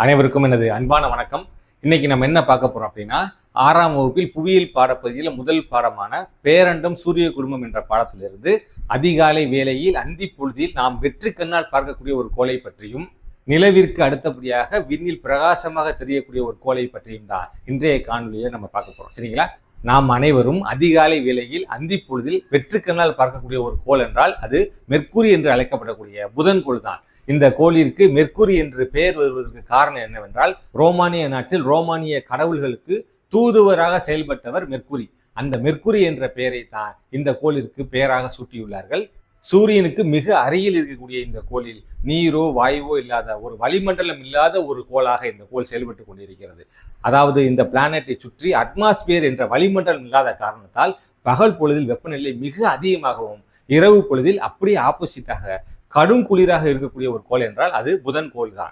அனைவருக்கும் எனது அன்பான வணக்கம். இன்னைக்கு நம்ம என்ன பார்க்க போறோம் அப்படின்னா, 6ஆம் வகுப்பில் புவியியல் பாடப்பகுதியில் முதல் பாடமான பேரண்டம் சூரிய குடும்பம் என்ற பாடத்திலிருந்து அதிகாலை வேளையில் அந்தி பொழுதில் நாம் வெற்றி கண்ணால் பார்க்கக்கூடிய ஒரு கோளை பற்றியும், நிலவிற்கு அடுத்தபடியாக விண்ணில் பிரகாசமாக தெரியக்கூடிய ஒரு கோளை பற்றியும் தான் இன்றைய காணொலியை நம்ம பார்க்க போறோம். சரிங்களா? நாம் அனைவரும் அதிகாலை வேளையில் அந்தி பொழுதில் வெற்றி கண்ணால் பார்க்கக்கூடிய ஒரு கோள் என்றால் அது மெர்க்குரி என்று அழைக்கப்படக்கூடிய புதன் கோள் தான். இந்த கோளிற்கு மெர்க்குரி என்று பெயர் வருவதற்கு காரணம் என்னவென்றால், ரோமானிய நாட்டில் ரோமானிய கடவுள்களுக்கு தூதுவராக செயல்பட்டவர் மெர்க்குரி. அந்த மெர்க்குரி என்ற பெயரை தான் இந்த கோளிற்கு பெயராக சூட்டியுள்ளார்கள். சூரியனுக்கு மிக அருகில் இருக்கக்கூடிய இந்த கோளில் நீரோ வாயுவோ இல்லாத ஒரு வளிமண்டலம் இல்லாத ஒரு கோளாக இந்த கோள் செயல்பட்டு கொண்டிருக்கிறது. அதாவது இந்த பிளானட்டை சுற்றி அட்மாஸ்பியர் என்ற வளிமண்டலம் இல்லாத காரணத்தால் பகல் பொழுதில் வெப்பநிலை மிக அதிகமாகவும், இரவு பொழுதில் அப்படியே ஆப்போசிட்டாக கடும் குளிராக இருக்கக்கூடிய ஒரு கோள் என்றால் அது புதன் கோள் தான்.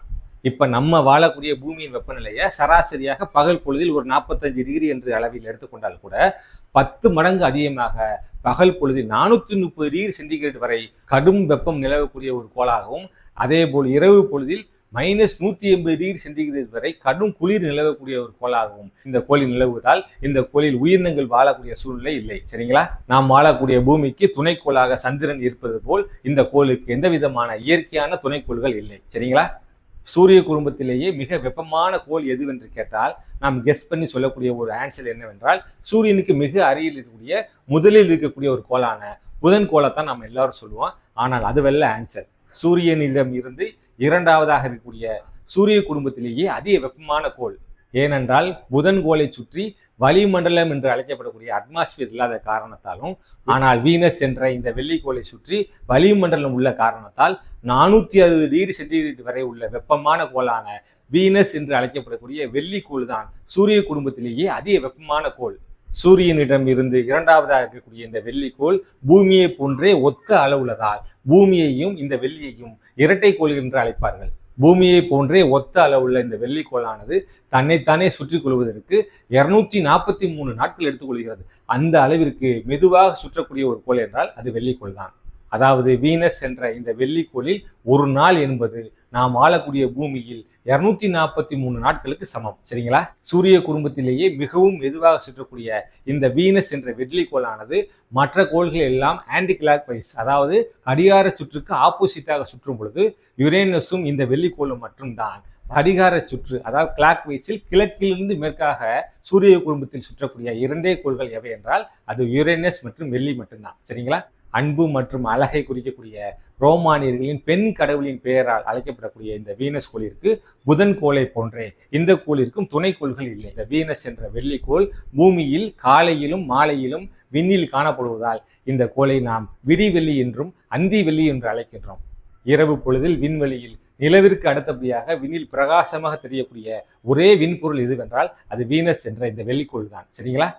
இப்ப நம்ம வாழக்கூடிய பூமியின் வெப்பநிலையை சராசரியாக பகல் பொழுதில் ஒரு 45 டிகிரி என்று அளவில் எடுத்துக்கொண்டால் கூட 10 மடங்கு அதிகமாக பகல் பொழுதில் 430 டிகிரி சென்டிகிரேட் வரை கடும் வெப்பம் நிலவக்கூடிய ஒரு கோளாகவும், அதே போல் இரவு பொழுதில் -180 டிகிரி சென்டிகிரேட் வரை கடும் குளிர் நிலவக்கூடிய ஒரு கோளாகவும் இந்த கோளில் நிலவுவதால் இந்த கோளில் உயிரினங்கள் வாழக்கூடிய சூழ்நிலை இல்லை. சரிங்களா? நாம் வாழக்கூடிய பூமிக்கு துணைக்கோளாக சந்திரன் இருப்பது போல் இந்த கோளுக்கு எந்த விதமான இயற்கையான துணைக்கோள்கள் இல்லை. சரிங்களா? சூரிய குடும்பத்திலேயே மிக வெப்பமான கோள் எதுவென்று கேட்டால் நாம் கெஸ் பண்ணி சொல்லக்கூடிய ஒரு ஆன்சர் என்னவென்றால், சூரியனுக்கு மிக அருகில் இருக்கக்கூடிய முதலில் இருக்கக்கூடிய ஒரு கோளான புதன் கோளைத்தான் நம்ம எல்லாரும் சொல்லுவோம். ஆனால் அதுவல்ல ஆன்சர். சூரியனிடம் இருந்து இரண்டாவதாக இருக்கக்கூடிய சூரிய குடும்பத்திலேயே அதிக வெப்பமான கோள். ஏனென்றால் புதன் கோளை சுற்றி வளிமண்டலம் என்று அழைக்கப்படக்கூடிய அட்மாஸ்பியர் இல்லாத காரணத்தாலும், ஆனால் வீனஸ் என்ற இந்த வெள்ளிக்கோளை சுற்றி வளிமண்டலம் உள்ள காரணத்தால் 460 டிகிரி சென்டிகிரேட் வரை உள்ள வெப்பமான கோளான வீனஸ் என்று அழைக்கப்படக்கூடிய வெள்ளிக்கோள் தான் சூரிய குடும்பத்திலேயே அதிக வெப்பமான கோள். சூரியனிடம் இருந்து இரண்டாவதாக இருக்கக்கூடிய இந்த வெள்ளிக்கோள் பூமியை போன்றே ஒத்த அளவுள்ளதால் பூமியையும் இந்த வெள்ளியையும் இரட்டை கோள் என்று அழைப்பார்கள். பூமியை போன்றே ஒத்த அளவுள்ள இந்த வெள்ளிக்கோளானது தன்னைத்தானே சுற்றி கொள்வதற்கு 243 நாட்கள் எடுத்துக்கொள்கிறது. அந்த அளவிற்கு மெதுவாக சுற்றக்கூடிய ஒரு கோள் என்றால் அது வெள்ளிக்கோள் தான். அதாவது வீனஸ் என்ற இந்த வெள்ளிக்கோளில் ஒரு நாள் என்பது நாம் ஆளக்கூடிய பூமியில் 243 நாட்களுக்கு சமம். சரிங்களா? சூரிய குடும்பத்திலேயே மிகவும் மெதுவாக சுற்றக்கூடிய இந்த வீனஸ் என்ற வெள்ளிக்கோளானது மற்ற கோள்கள் எல்லாம் ஆன்டி கிளாக் வைஸ், அதாவது கடிகார சுற்றுக்கு ஆப்போசிட்டாக சுற்றும் பொழுது யுரேனஸும் இந்த வெள்ளிக்கோளும் மட்டும்தான் கடிகார சுற்று, அதாவது கிளாக் வைஸில் கிழக்கிலிருந்து மேற்காக சூரிய குடும்பத்தில் சுற்றக்கூடிய இரண்டே கோள்கள் எவை என்றால் அது யுரேனஸ் மற்றும் வெள்ளி மட்டும்தான். சரிங்களா? அன்பு மற்றும் அழகை குறிக்கக்கூடிய ரோமானியர்களின் பெண் கடவுளின் பெயரால் அழைக்கப்படக்கூடிய இந்த வீனஸ் கோளிற்கு புதன் கோளை போன்றே இந்த கோளிற்கும் துணைக்கோள்கள் இல்லை. இந்த வீனஸ் என்ற வெள்ளிக்கோள் பூமியில் காலையிலும் மாலையிலும் விண்ணில் காணப்படுவதால் இந்த கோளை நாம் விடிவெள்ளி என்றும் அந்தி வெள்ளி என்று அழைக்கின்றோம். இரவு பொழுதில் விண்வெளியில் நிலவிற்கு அடுத்தபடியாக விண்ணில் பிரகாசமாக தெரியக்கூடிய ஒரே விண்பொருள் எதுவென்றால் அது வீனஸ் என்ற இந்த வெள்ளிக்கோள் தான். சரிங்களா?